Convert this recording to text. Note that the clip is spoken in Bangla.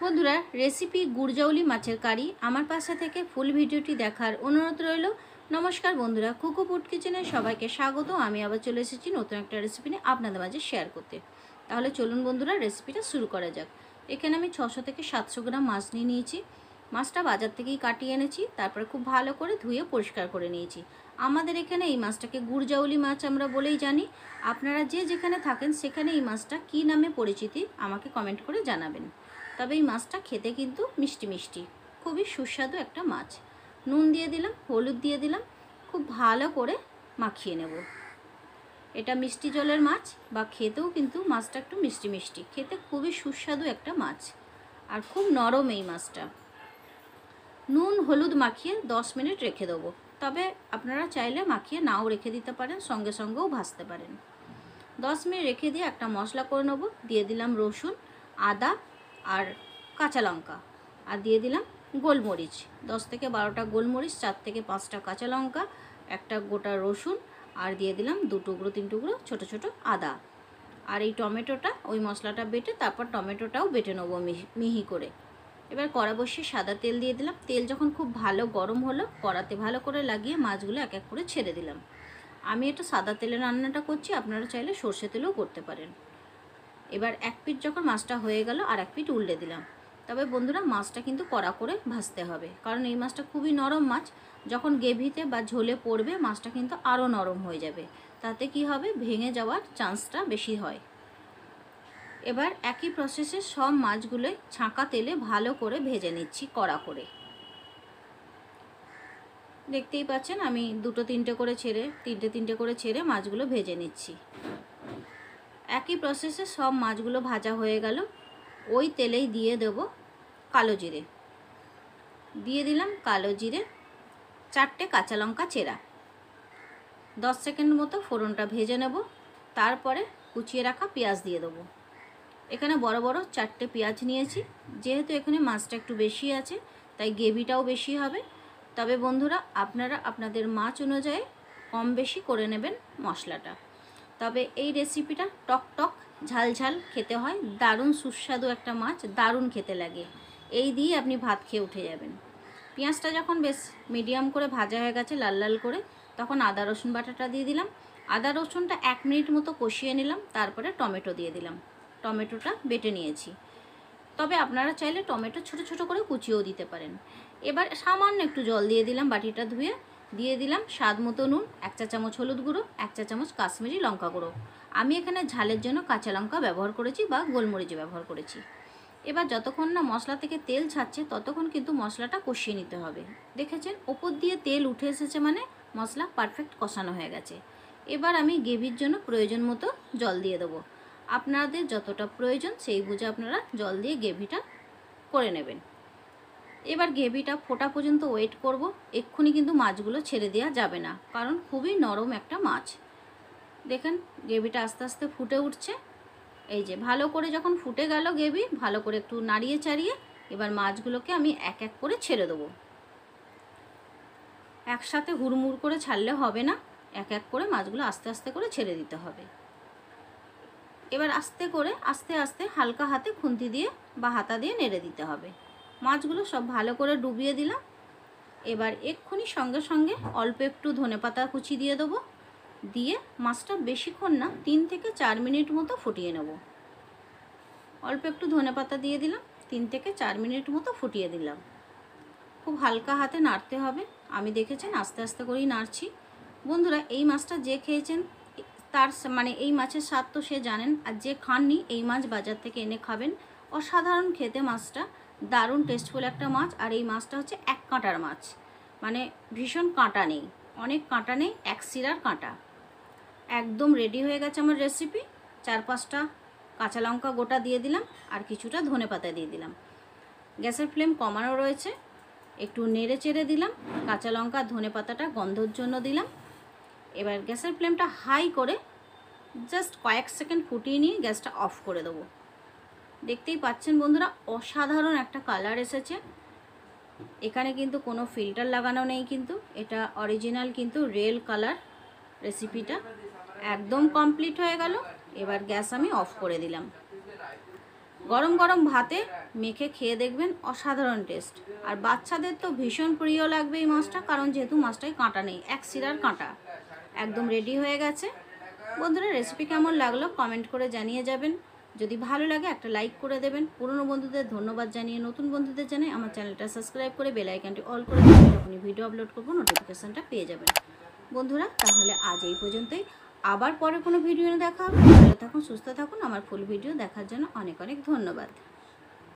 বন্ধুরা রেসিপি গুড়জাউলি মাছের কারি আমার পাশে থেকে ফুল ভিডিওটি দেখার অনুরোধ রইল। নমস্কার বন্ধুরা, কুকু ফুড কিচেনে সবাইকে স্বাগত। আমি আবার চলে এসেছি নতুন একটা রেসিপি নিয়ে আপনাদের মাঝে শেয়ার করতে। তাহলে চলুন বন্ধুরা রেসিপিটা শুরু করা যাক। এখানে আমি 600 থেকে 700 গ্রাম মাছ নিয়ে নিয়েছি। মাছটা বাজার থেকেই কাটিয়ে এনেছি, তারপরে খুব ভালো করে ধুয়ে পরিষ্কার করে নিয়েছি। আমাদের এখানে এই মাছটাকে গুড়জাউলি মাছ আমরা বলেই জানি। আপনারা যে যেখানে থাকেন সেখানে এই মাছটা কী নামে পরিচিতি আমাকে কমেন্ট করে জানাবেন। তবে এই মাছটা খেতে কিন্তু মিষ্টি মিষ্টি, খুবই সুস্বাদু একটা মাছ। নুন দিয়ে দিলাম, হলুদ দিয়ে দিলাম, খুব ভালো করে মাখিয়ে নেব। এটা মিষ্টি জলের মাছ বা খেতেও কিন্তু মাছটা একটু মিষ্টি মিষ্টি, খেতে খুবই সুস্বাদু একটা মাছ আর খুব নরম এই মাছটা। নুন হলুদ মাখিয়ে 10 মিনিট রেখে দেবো। তবে আপনারা চাইলে মাখিয়ে নাও রেখে দিতে পারেন, সঙ্গে সঙ্গেও ভাজতে পারেন। 10 মিনিট রেখে দিয়ে একটা মশলা করে নেব। দিয়ে দিলাম রসুন, আদা আর কাঁচা লঙ্কা, আর দিয়ে দিলাম গোলমরিচ, 10 থেকে 12টা গোলমরিচ, 4 থেকে 5টা কাঁচা লঙ্কা, একটা গোটা রসুন, আর দিয়ে দিলাম 2 টুকরো 3 টুকরো ছোটো ছোটো আদা। আর এই টমেটোটা, ওই মশলাটা বেটে তারপর টমেটোটাও বেটে নেবো মিহি করে। এবার কড়া বসিয়ে সাদা তেল দিয়ে দিলাম। তেল যখন খুব ভালো গরম হলো, কড়াতে ভালো করে লাগিয়ে মাছগুলো এক এক করে ছেড়ে দিলাম। আমি এটা সাদা তেলে রান্নাটা করছি, আপনারা চাইলে সর্ষে তেলেও করতে পারেন। এবার এক পিঠ যখন মাছটা হয়ে গেল আর এক পিঠ উল্টে দিলাম। তবে বন্ধুরা মাছটা কিন্তু কড়া করে ভাজতে হবে, কারণ এই মাছটা খুবই নরম মাছ। যখন গ্রেভিতে বা ঝোলে পড়বে মাছটা কিন্তু আরও নরম হয়ে যাবে, তাতে কি হবে, ভেঙে যাওয়ার চান্সটা বেশি হয়। এবার একই প্রসেসে সব মাছগুলোই ছাঁকা তেলে ভালো করে ভেজে নিচ্ছি কড়া করে। দেখতেই পাচ্ছেন আমি 2-3 তিনটে করে ছেড়ে মাছগুলো ভেজে নিচ্ছি। একই প্রসেসে সব মাছগুলো ভাজা হয়ে গেল। ওই তেলেই দিয়ে দেব কালো জিরে। দিয়ে দিলাম কালো জিরে, 4টে কাঁচা লঙ্কা চেরা। 10 সেকেন্ড মতো ফোড়নটা ভেজে নেব। তারপরে কুচিয়ে রাখা পেঁয়াজ দিয়ে দেবো। এখানে বড় বড় 4টে পেঁয়াজ নিয়েছি। যেহেতু এখানে মাছটা একটু বেশি আছে তাই গ্রেভিটাও বেশি হবে। তবে বন্ধুরা আপনারা আপনাদের মাছ অনুযায়ী কম বেশি করে নেবেন মশলাটা। তবে এই রেসিপিটা টক টক ঝাল ঝাল খেতে হয়, দারুণ সুস্বাদু একটা মাছ, দারুণ খেতে লাগে। এই দিয়ে আপনি ভাত খেয়ে উঠে যাবেন। পেঁয়াজটা যখন বেশ মিডিয়াম করে ভাজা হয়ে গেছে লাল লাল করে, তখন আদা রসুন বাটাটা দিয়ে দিলাম। আদা রসুনটা 1 মিনিট মতো কষিয়ে নিলাম। তারপরে টমেটো দিয়ে দিলাম। টমেটোটা বেটে নিয়েছি। তবে আপনারা চাইলে টমেটো ছোট ছোট করে কুচিয়েও দিতে পারেন। এবার সামান্য একটু জল দিয়ে দিলাম, বাটিটা ধুয়ে। দিয়ে দিলাম স্বাদ মতো নুন, 1 চা চামচ হলুদ গুঁড়ো, 1 চা চামচ কাশ্মীরি লঙ্কা গুঁড়ো। আমি এখানে ঝালের জন্য কাঁচা লঙ্কা ব্যবহার করেছি বা গোলমরিচ ব্যবহার করেছি। এবার যতক্ষণ না মশলা থেকে তেল ছাড়ছে ততক্ষণ কিন্তু মশলাটা কষিয়ে নিতে হবে। দেখেছেন ওপর দিয়ে তেল উঠে এসেছে, মানে মশলা পারফেক্ট কষানো হয়ে গেছে। এবার আমি গ্রেভির জন্য প্রয়োজন মতো জল দিয়ে দেবো। আপনাদের যতটা প্রয়োজন সেই বুঝে আপনারা জল দিয়ে গ্রেভিটা করে নেবেন। এবার গ্রেভিটা ফোটা পর্যন্ত ওয়েট করব। এক্ষুনি কিন্তু মাছগুলো ছেড়ে দেওয়া যাবে না, কারণ খুবই নরম একটা মাছ। দেখেন গ্রেভিটা আস্তে আস্তে ফুটে উঠছে। এই যে ভালো করে যখন ফুটে গেল গ্রেভি, ভালো করে একটু নাড়িয়ে চাড়িয়ে এবার মাছগুলোকে আমি এক এক করে ছেড়ে দেবো। একসাথে হুড়মুড় করে ছাড়লে হবে না, এক এক করে মাছগুলো আস্তে আস্তে করে ছেড়ে দিতে হবে। এবার আস্তে করে আস্তে আস্তে হালকা হাতে খুন্তি দিয়ে বা হাতা দিয়ে নেড়ে দিতে হবে। মাছগুলো সব ভালো করে ডুবিয়ে দিলাম। এবার এক্ষুনি সঙ্গে সঙ্গে অল্প একটু ধনেপাতা কুচি দিয়ে দেবো। দিয়ে মাছটা বেশিক্ষণ না, 3 থেকে 4 মিনিট মতো ফুটিয়ে নেব। অল্প একটু ধনেপাতা দিয়ে দিলাম, 3 থেকে 4 মিনিট মতো ফুটিয়ে দিলাম। খুব হালকা হাতে নাড়তে হবে। আমি দেখেছেন আস্তে আস্তে করেই নাড়ছি। বন্ধুরা এই মাছটা যে খেয়েছেন তার মানে এই মাছের স্বাদ তো সে জানেন, আর যে খাননি এই মাছ বাজার থেকে এনে খাবেন। অসাধারণ খেতে মাছটা, দারুণ টেস্টফুল একটা মাছ। আর এই মাছটা হচ্ছে 1 কাঁটার মাছ, মানে ভীষণ কাঁটা নেই, অনেক কাঁটা নেই, 1 সিরার কাঁটা। একদম রেডি হয়ে গেছে আমার রেসিপি। 4-5টা কাঁচা লঙ্কা গোটা দিয়ে দিলাম আর কিছুটা ধনেপাতা দিয়ে দিলাম। গ্যাসের ফ্লেম কমানো রয়েছে, একটু নেড়ে চেড়ে দিলাম। কাঁচা লঙ্কা ধনেপাতাটা গন্ধর জন্য দিলাম। এবার গ্যাসের ফ্লেমটা হাই করে জাস্ট কয়েক সেকেন্ড ফুটিয়ে নিয়ে গ্যাসটা অফ করে দেবো। দেখতেই পাচ্ছেন বন্ধুরা অসাধারণ একটা কালার এসেছে। এখানে কিন্তু কোনো ফিল্টার লাগানো নেই, কিন্তু এটা অরিজিনাল কিন্তু রিয়েল কালার। রেসিপিটা একদম কমপ্লিট হয়ে গেল। এবার গ্যাস আমি অফ করে দিলাম। গরম গরম ভাতে মেখে খেয়ে দেখবেন, অসাধারণ টেস্ট। আর বাচ্চাদের তো ভীষণ প্রিয় লাগবে এই মাছটা, কারণ যেহেতু মাছটায় কাঁটা নেই, এক সিরার কাঁটা। একদম রেডি হয়ে গেছে। বন্ধুরা, রেসিপি কেমন লাগলো কমেন্ট করে জানিয়ে যাবেন। যদি ভালো লাগে একটা লাইক করে দেবেন। পুরনো বন্ধুদের ধন্যবাদ জানিয়ে নতুন বন্ধুদের জানাই আমার চ্যানেলটা সাবস্ক্রাইব করে বেল আইকনটি অল করে দেবেন। যখনই ভিডিও আপলোড করবো নোটিফিকেশানটা পেয়ে যাবেন। বন্ধুরা, তাহলে আজ এই পর্যন্তই। আবার পরে কোনো ভিডিও দেখা হবে। ভালো থাকুন, সুস্থ থাকুন। আমার ফুল ভিডিও দেখার জন্য অনেক অনেক ধন্যবাদ।